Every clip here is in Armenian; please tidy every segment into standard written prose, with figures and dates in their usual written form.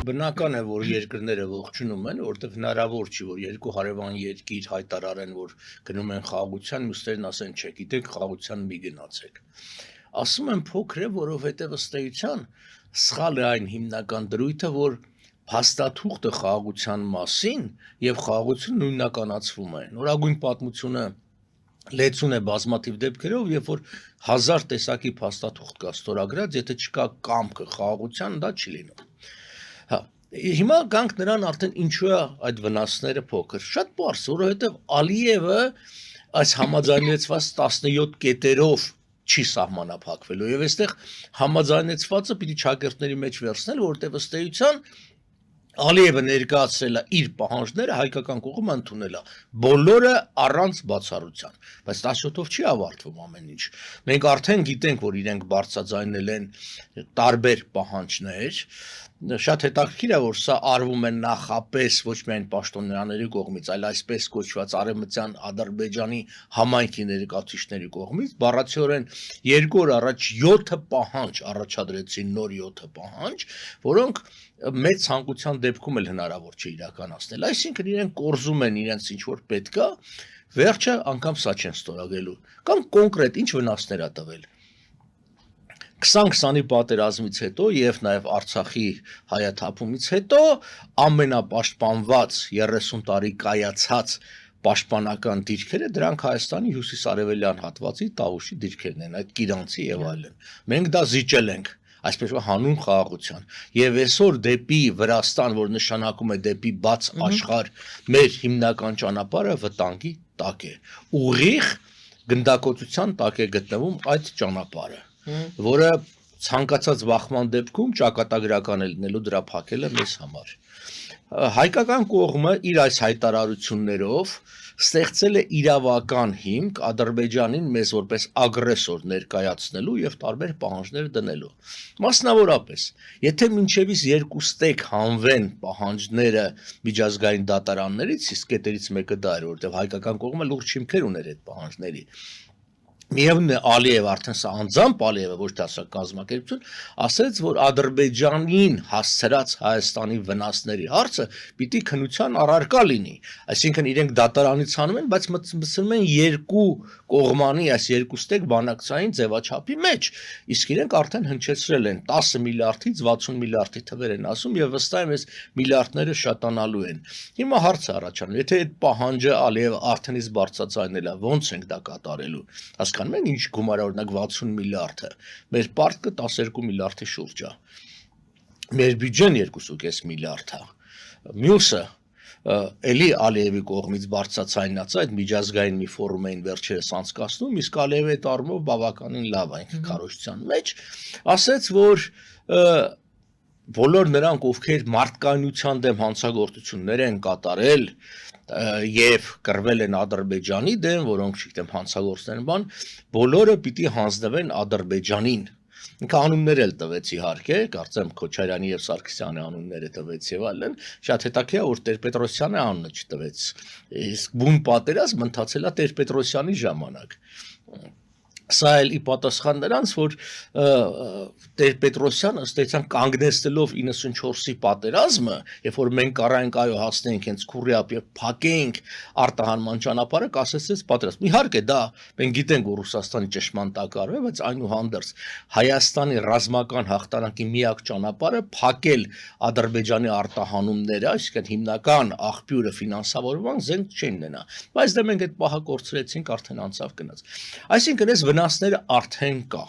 բնական է, որ երկրները ողջունում են, որտեղ հնարավոր չի, որ երկու հարևան երկիր հայտարարեն, որ գնում են խաղաղության, մյուսներն ասեն, չէ, գիտեք, խաղաղության մի գնացեք։ Ասում եմ փոքր է, որովհետև ըստ էության սխալ է այն հիմնական դրույթը, որ փաստաթուղթը խաղաղության մասին եւ խաղաղությունը նույնականացվում է։ Նորագույն պատմությունը լեցուն է բազմաթիվ դեպքերով, երբ որ 1000 տեսակի փաստաթուղթ կա ստորագրած, եթե չկա կամքը խաղաղության, դա չի լինում։ Հա, հիմա գանք նրան արդեն ինչու է այդ վնասները փոքր։ Շատ պարզ, որովհետև Ալիևը այս համաձայնեցված 17 կետերով չի սահմանափակվելու եւ այստեղ համաձայնեցվածը պիտի ճակերտների մեջ վերցնել, որովհետև ըստ էության Ալիևը ներկայացրել է իր պահանջները, հայկական կողմը ընդունել է բոլորը առանց բացառության, բայց 17-ով չի ավարտվում ամեն ինչ։ Մենք արդեն գիտենք, որ իրենք բարձրաձայնել են տարբեր պահանջներ, շատ հետաքրքիր է, որ սա արվում է նախապես ոչ միայն պաշտոնյաների կողմից, այլ այսպես կոչված Արևմտյան Ադրբեջանի համայնքի ներկայացուցիչների կողմից, բառացիորեն 2 օր առաջ 7 պահանջ առաջադրեցին, նոր 7 պահանջ, որոնք մեծ ցանկության դեպքում էլ հնարավոր չէ իրականացնել, այսինքն իրենք կորզում են իրենց ինչ որ պետք է, վերջը անգամ սա չեն ստորագրելու, կամ կոնկրետ ինչ վնասներ է տվել։ 20-20-ի պատերազմից հետո եւ նաեւ Արցախի հայաթափումից հետո ամենապաշտպանված 30 տարի կայացած պաշտպանական դիրքերը դրանք Հայաստանի հյուսիսարևելյան հատվածի Տավուշի դիրքերն են, այդ Կիրանցի եւ այլն։ Մենք դա զիջել ենք այսպես որ հանուն խաղաղության եւ այսօր դեպի Վրաստան, որ նշանակում է դեպի բաց աշխարհ, մեր հիմնական ճանապարհը վտանգի տակ է։ Ուղիղ գնդակոծության տակ է գտնվում այդ ճանապարհը, որը ցանկացած վախման դեպքում ճակատագրական է լինելու դրա փակելը մեզ համար։ Հայկական կողմը իր այս հայտարարություններով ստեղծել է իրավական հիմք Ադրբեջանին մեզ որպես ագրեսոր ներկայացնելու եւ տարբեր պահանջներ դնելու։ Մասնավորապես, եթե մինչեւից 2 ստեկ հանվեն պահանջները միջազգային դատարաններից, իսկ կետերից մեկը դա էր, որտեղ հայկական կողմը լուրջ հիմքեր ուներ այդ պահանջների։ Միևնույն է Ալիևը արդեն սա անձամբ Ալիևը ոչ թե ասա կազմակերպություն ասաց, որ Ադրբեջանին հասցրած Հայաստանի վնասների հարցը պիտի քննության առարկա լինի, այսինքն իրենք դատարանից հանում են, բայց մտցնում են երկու կողմանի այս երկու ստեկ բանակցային ձևաչափի մեջ, իսկ իրենք արդեն հնչեցրել են 10 միլիարդից 60 միլիարդի թվեր են ասում եւ վստահ եմ այս միլիարդները շատանալու են։ Հիմա հարցը առաջանում, եթե այդ պահանջը Ալիևը արդեն իսկ բարձրացնել է, ոնց ենք դա կատարելու։ Հասկանում եք ինչ գումար է օրինակ 60 միլիարդը, մեր պարտքը 12 միլիարդի շուրջ է, մեր բյուջեն 2.5 միլիարդ է, մյուսը էլի Ալիևի կողմից բարձրացայնած այդ միջազգային մի ֆորում էին վերջերս անցկացնում, իսկ Ալիևը այդ առումով բավականին լավ է քարոզչության մեջ, ասաց, որ բոլոր նրանք, ովքեր մարդկայնության դեմ հանցագործություններ են կատարել եւ կռվել են Ադրբեջանի դեմ, որոնք չգիտեմ հանցագործներ են բան, բոլորը պիտի հանձնվեն Ադրբեջանին։ Ինքը անուններ էլ տվեց իհարկե, կարծեմ Քոչարյանի եւ Սարգսյանի անունները տվեց եւ այլն, շատ հետաքրքիր է որ Տեր-Պետրոսյանի անունը չտվեց, իսկ բուն պատերազմ ընթացել է Տեր-Պետրոսյանի ժամանակ։ Սա էլ ի պատասխան նրանց, որ Տեր-Պետրոսյանը ըստ էության կանգնեցնելով 94-ի պատերազմը, երբ որ մենք առանք այո հասնենք հենց Քուրիապ եւ փակենք արտահանման ճանապարհը, կասեցեց պատերազմ։ Իհարկե դա մենք գիտենք, որ Ռուսաստանի ճշմարտ տակարව է, բայց այնուհանդերձ Հայաստանի ռազմական հաղթանակի միակ ճանապարհը փակել Ադրբեջանի արտահանումները, այսինքն հիմնական աղբյուրը ֆինանսավորման զենք չեն ունենա։ Բայց դա մենք այդ պահը կորցրեցինք, արդեն անցավ գնաց։ Այսինքն այս վնասները արդեն կա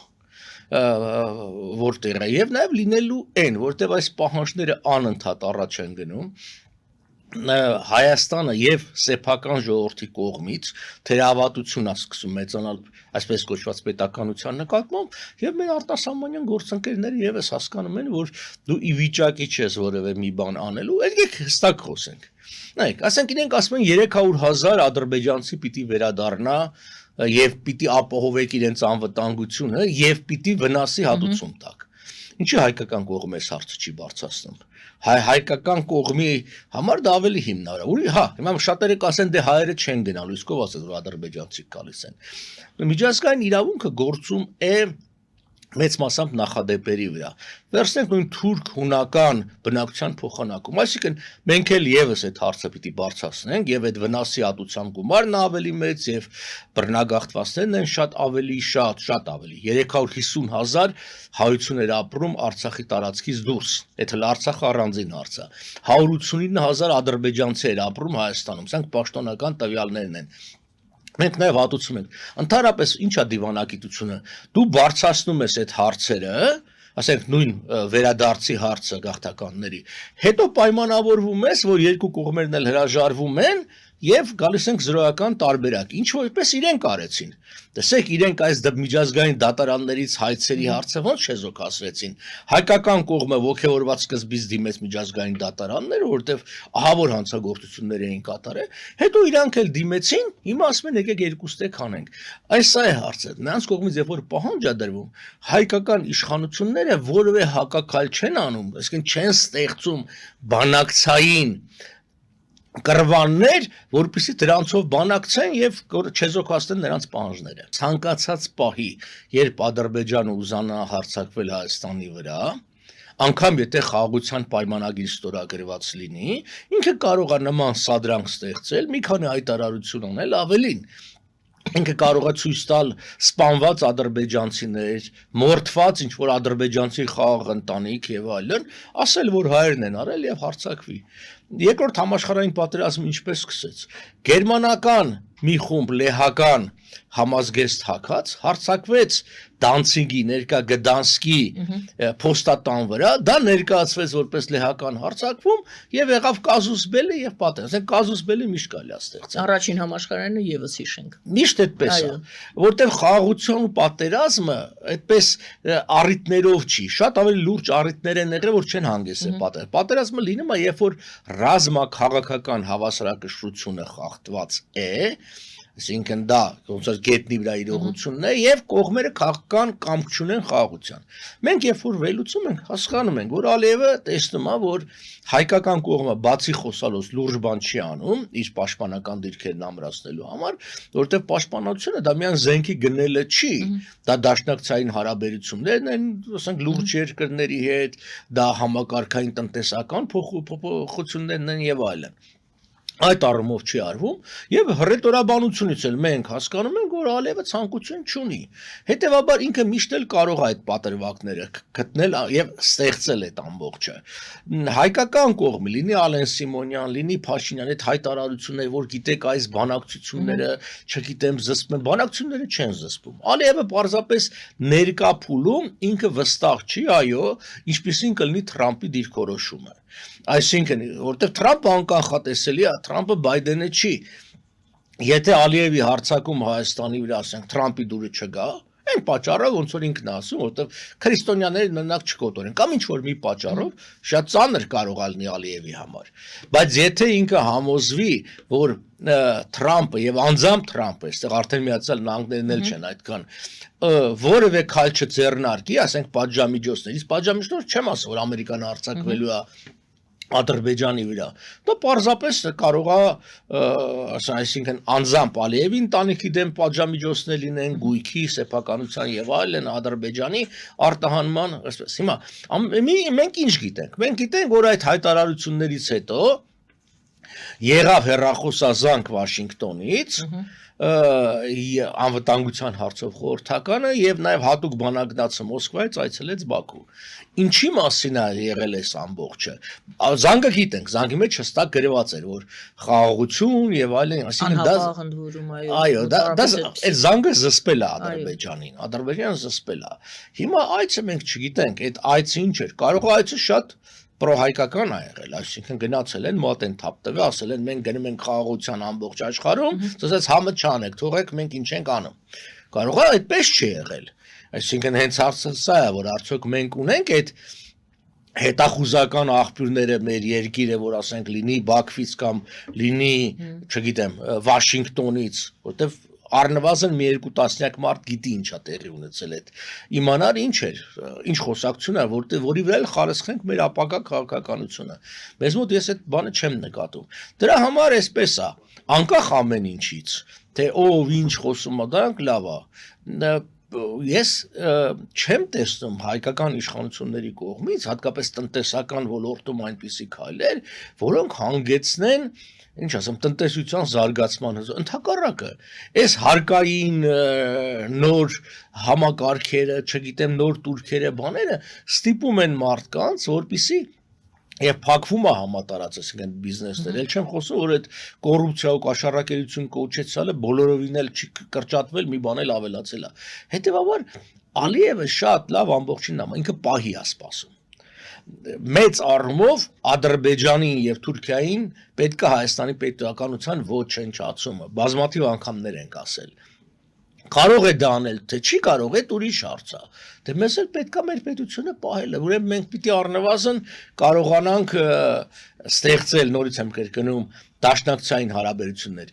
որտեղ է եւ նաեւ լինելու են, որտեղ այս պահանջները անընդհատ առաջ են գնում Հայաստանը եւ սեփական ժողովրդի կողմից թերավատություն է սկսում մեծանալ այսպես կոչված պետականության նկատմամբ եւ մեր արտասահմանյան գործընկերները եւս հասկանում են որ դու ի վիճակի չես որևէ մի բան անելու եկեք հստակ խոսենք նայեք ասենք իրենք ասում են 300,000 ադրբեջանցի պիտի վերադառնա եւ պիտի ապահովեք իրենց անվտանգությունը եւ պիտի վնասի հատուցում տակ ինչի հայկական կողմը այս հարցը չի բարձրացնում հայկական կողմի համար դա ավելի հիմնավոր է հա հիմա շատերը կասեն դե հայերը չեն գնալու իսկով ասած որ ադրբեջանցիք գալիս են միջազգային իրավունքը գործում է մեծ մասամբ նախադեպերի վրա։ Վերցնենք նույն թուրք հունական բնակչության փոխանակում, այսինքն մենք էլ եւս այդ հարցը պիտի բարձրացնենք եւ այդ վնասի ատուցան գումարն ավելի մեծ եւ բռնագաղթվածներն են շատ ավելի 350,000 հայություններ ապրում Արցախի տարածքից դուրս։ Եթե Արցախը առանձին հարց է։ 189,000 ադրբեջանցիներ ապրում Հայաստանում, սրանք պաշտոնական տվյալներն են։ Մենք նաև հատուցում ենք, ընդհանրապես ինչա դիվանագիտությունը, դու բարձրացնում ես այդ հարցերը, ասենք նույն վերադարձի հարցը գաղթականների, հետո պայմանավորվում ես, որ երկու կողմերն էլ հրաժարվում են եւ գալիս ենք զրոյական տարբերակ, ինչ որպես իրենք արեցին։ Տեսեք, իրենք այս միջազգային դատարաններից հայցերի հարցը ոնց չեզոքացրեցին։ Հայկական կողմը ոգևորված սկզբից դիմեց միջազգային դատարանները, որտեղ ահավոր հանցագործություններ էին կատարել, հետո իրանք էլ դիմեցին, հիմա ասում են եկեք երկուստեք անենք։ Այս է հարցը։ Նրանց կողմից երբ որ պահանջ է դրվում, հայկական իշխանությունները որևէ հակակալ չեն անում, այսինքն չեն ստեղծում բանակցային կրվաններ, որպեսզի դրանցով բանակցեն եւ չեզոքացնեն նրանց պահանջները։ Ցանկացած պահի, երբ Ադրբեջանը ուզանա հարձակվել Հայաստանի վրա, անգամ եթե խաղաղության պայմանագիր ստորագրված լինի, ինքը կարող է նման սադրանք ստեղծել, մի քանի հայտարարություն անել ավելին։ Ինքը կարող է ցույց տալ սպանված ադրբեջանցիներ, մորթված ինչ որ ադրբեջանցի խաղաղ ընտանիք եւ այլն, ասել որ հայերն են արել եւ հարձակվի։ Երկրորդ համաշխարհային պատերազմը ինչպես սկսեց։ Գերմանական մի խումբ լեհական համազգեստ հակած հարձակվեց Դանցիգի ներկա Գդանսկի փոստատան վրա, դա ներկայացվեց որպես լեհական հարձակվում եւ եղավ կազուս բելը եւ պատերազմ։ Ասենք կազուս բելը միշտ կարելի է ստեղծել։ Առաջին համաշխարհայինը եւս հիշենք։ Միշտ այդպես է, որտեղ խաղաղության ու պատերազմը այդպես առիթներով չի, շատ ավելի լուրջ առիթներ են եղել, որ չեն հանգեցել պատերազմ։ Պատերազմը լինում է, երբ որ ռազմաքաղաքական հավասարակշռությունը խախտված է, այսինքն դա ոնց որ գետնի վրա իրողությունն է եւ կողմերը քաղաքական կամք չունեն խաղաղության։ Մենք երբ որ վերլուծում ենք, հասկանում ենք, որ Ալիևը տեսնում է, որ հայկական կողմը բացի խոսալուց լուրջ բան չի անում իր պաշտպանական դիրքերն ամրացնելու համար, որտեղ պաշտպանությունը դա միայն զենքի գնելը չի, դա դաշնակցային հարաբերություններն են, ասենք լուրջ երկրների հետ, դա համակարգային տնտեսական փոփոխություններն են եւ այլն։ Այդ առումով չի արվում եւ հռետորաբանությունից էլ մենք հասկանում ենք, որ Ալիևը ցանկություն չունի։ Հետևաբար ինքը միշտ էլ կարող է այդ պատրվակները գտնել եւ ստեղծել այդ ամբողջը։ Հայկական կողմը լինի Ալեն Սիմոնյան, լինի Փաշինյան, այդ հայտարարությունները, որ գիտեք այս բանակցությունները, չգիտեմ, զսպում են, բանակցությունները չեն զսպում։ Ալիևը պարզապես ներկա փուլում ինքը վստահ չի, այո, ինչպեսին կլինի Թրամփի դիրքորոշումը։ Այսինքն, որտեղ Թրամփը անկանխատեսելի է, Թրամփը Բայդենը չի։ Եթե Ալիևի հարձակում Հայաստանի վրա, ասենք, Թրամփի դուրը չգա, այն պատճառով ոնց որ ինքն ասում, որտեղ քրիստոնյաները մենակ չկոտորեն, կամ ինչ որ մի պատճառով շատ ծանր կարող է լինի Ալիևի համար։ Բայց եթե ինքը համոզվի, որ Թրամփը եւ անձամբ Թրամփը, այստեղ արդեն Միացյալ Նահանգներն էլ չեն այդքան որևէ քայլ չձեռնարկի, ասենք պատժամիջոցներից, պատժամիջոցներ չեմ ասում, որ Ամերիկան հարձակվելու է Ադրբեջանի վրա, դա պարզապես կարող է, այսինքն անձամբ Ալիևի ընտանիքի դեմ պատժամիջոցներ լինեն, գույքի, սեփականության եւ այլն Ադրբեջանի արտահանման, այսպես։ Հիմա մենք ինչ գիտենք։ Մենք գիտենք, որ այդ հայտարարություններից հետո եղավ հեռախոսազանգ Վաշինգտոնից անվտանգության հարցով խորհրդականը եւ նաեւ հատուկ բանագնացը Մոսկվայից այցելեց Բաքու։ Ինչի մասին է եղել այս ամբողջը։ Զանգը գիտենք, զանգի մեջ հստակ գրված էր, որ խաղաղություն եւ այլն, այսինքն դա այո, դա այդ զանգը զսպել է Ադրբեջանին, Ադրբեջանը զսպել է։ Հիմա այցը մենք չգիտենք, այդ այցը ինչ էր։ Կարող է այցը շատ պրոհայկական է եղել, այսինքն գնացել են մոտ են թափ տվել, ասել են մենք գնում ենք խաղաղության ամբողջ աշխարհում, ասած համը չանեք, թողեք մենք ինչ ենք անում։ Կարող է այդպես չի եղել։ Այսինքն հենց հարցը սա է, որ արդյոք մենք ունենք այդ հետախուզական աղբյուրները մեր երկիրը, որ ասենք լինի Բաքվից կամ լինի, չգիտեմ, Վաշինգտոնից, որտեվ առնվազն մի երկու տասնյակ մարդ գիտի ինչա տեղի ունեցել այդ իմանալ ինչ էր, ինչ խոսակցություն էր, որի վրա էլ խարսխենք մեր ապագա քաղաքականությունը։ Մեզ մոտ ես այդ բանը չեմ նկատում։ Դրա համար էսպես է, անկախ ամեն ինչից, թե ով ինչ խոսում է, դրանք լավ է։ ես չեմ տեսնում հայկական իշխանությունների կողմից, հատկապես տնտեսական ոլորտում այնպիսի քայլեր, որոնք հանգեցնեն, ինչ ասեմ, տնտեսության զարգացման ընդհակառակը, այս հարկային նոր համակարգերը, չգիտեմ, նոր տուրքերը, բաները ստիպում են մարդկանց, որպեսզի Եվ փակվում է համատարած, այսինքն բիզնեսներ, ել չեմ խոսում, որ այդ կոռուպցիա ու կաշառակերություն կոչեցյալը բոլորովին էլ չի կրճատվել, մի բան էլ ավելացել է։ Հետևաբար Ալիևը շատ լավ ամբողջին նամա, ինքը պահի է սպասում։ Մեծ առումով Ադրբեջանին եւ Թուրքիային պետք է Հայաստանի պետականության ոչնչացումը, բազմաթիվ անգամներ ենք ասել։ Կարող է դա անել, թե չի կարող է, ուրիշ հարց է։ Դե մեզ էլ պետք է մեր պետությունը պահելը, ուրեմն մենք պիտի առնվազն կարողանանք ստեղծել, նորից եմ կրկնում, դաշնակցային հարաբերություններ։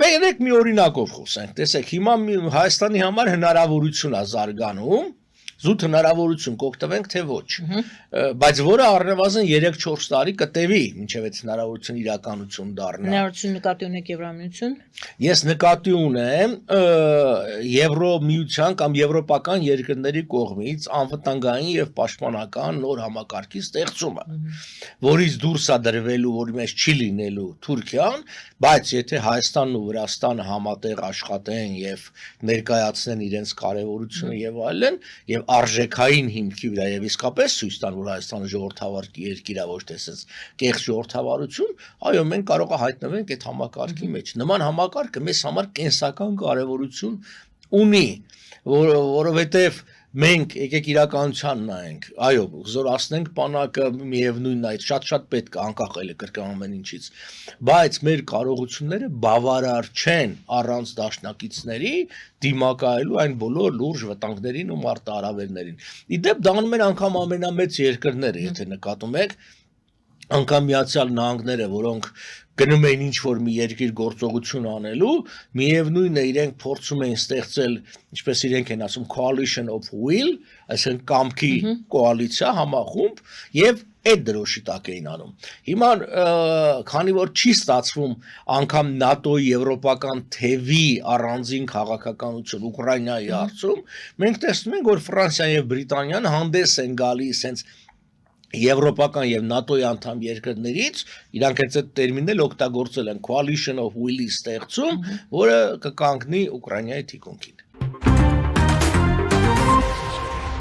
Բերեք մի օրինակով խոսենք, տեսեք, հիմա Հայաստանի համար հնարավորություն է զարգանում, զուտ հնարավորություն կօգտվենք, թե ոչ, բայց որը առնվազն 3-4 տարի կտևի, մինչև այդ հնարավորությունը իրականություն դառնա։ Հնարավորություն նկատի ունեք Եվրամիություն։ Ես նկատի ունեմ Եվրոմիության կամ եվրոպական երկրների կողմից անվտանգային եւ պաշտպանական նոր համակարգի ստեղծումը, որից դուրս է դրվելու, որի մեջ չի լինելու Թուրքիան, բայց եթե Հայաստանն ու Վրաստանը համատեղ աշխատեն եւ ներկայացնեն իրենց կարեւորությունը եւ այլն, եւ արժեքային հիմքի վրա եւ իսկապես ցույց տան, որ Հայաստանը ժողովրդավար երկիր է, ոչ թե ասես կեղծ ժողովրդավարություն, այո, մենք կարող է հայտնվենք այդ համակարգի մեջ։ Նման համակարգը մեզ համար կենսական կարեւորություն ունի, որովհետեւ մենք եկեք իրականության նայենք, այո, զորացնենք բանակը միևնույնն է, շատ պետք է անկախ էլ կրկին ամեն ինչից, բայց մեր կարողությունները բավարար չեն առանց դաշնակիցների դիմակայելու այն բոլոր լուրջ վտանգներին ու մարտահրավերներին։ Իդեպ դա անում են անգամ ամենամեծ երկրները, եթե նկատում եք, անգամ Միացյալ Նահանգները, որոնք գնում էին ինչ-որ մի երկիր գործողություն անելու, միևնույնն է իրենք փորձում էին ստեղծել, ինչպես իրենք են ասում, coalition of will, այսինքն կամքի կոալիցիա, համախումբ, եւ այդ դրոշի տակ էին անում։ Հիմա քանի որ չի ստացվում անգամ ՆԱՏՕ-ի եվրոպական թևի առանձին քաղաքականություն Ուկրաինայի հարցում, մենք տեսնում ենք, որ Ֆրանսիան եւ Բրիտանիան հանդես են գալիս հենց Եվրոպական եւ ՆԱՏՕ-ի անդամ երկրներից, իրանք այդ տերմինն էլ օգտագործել են coalition of will-ի ստեղծում, որը կկանգնի Ուկրաինայի թիկունքին։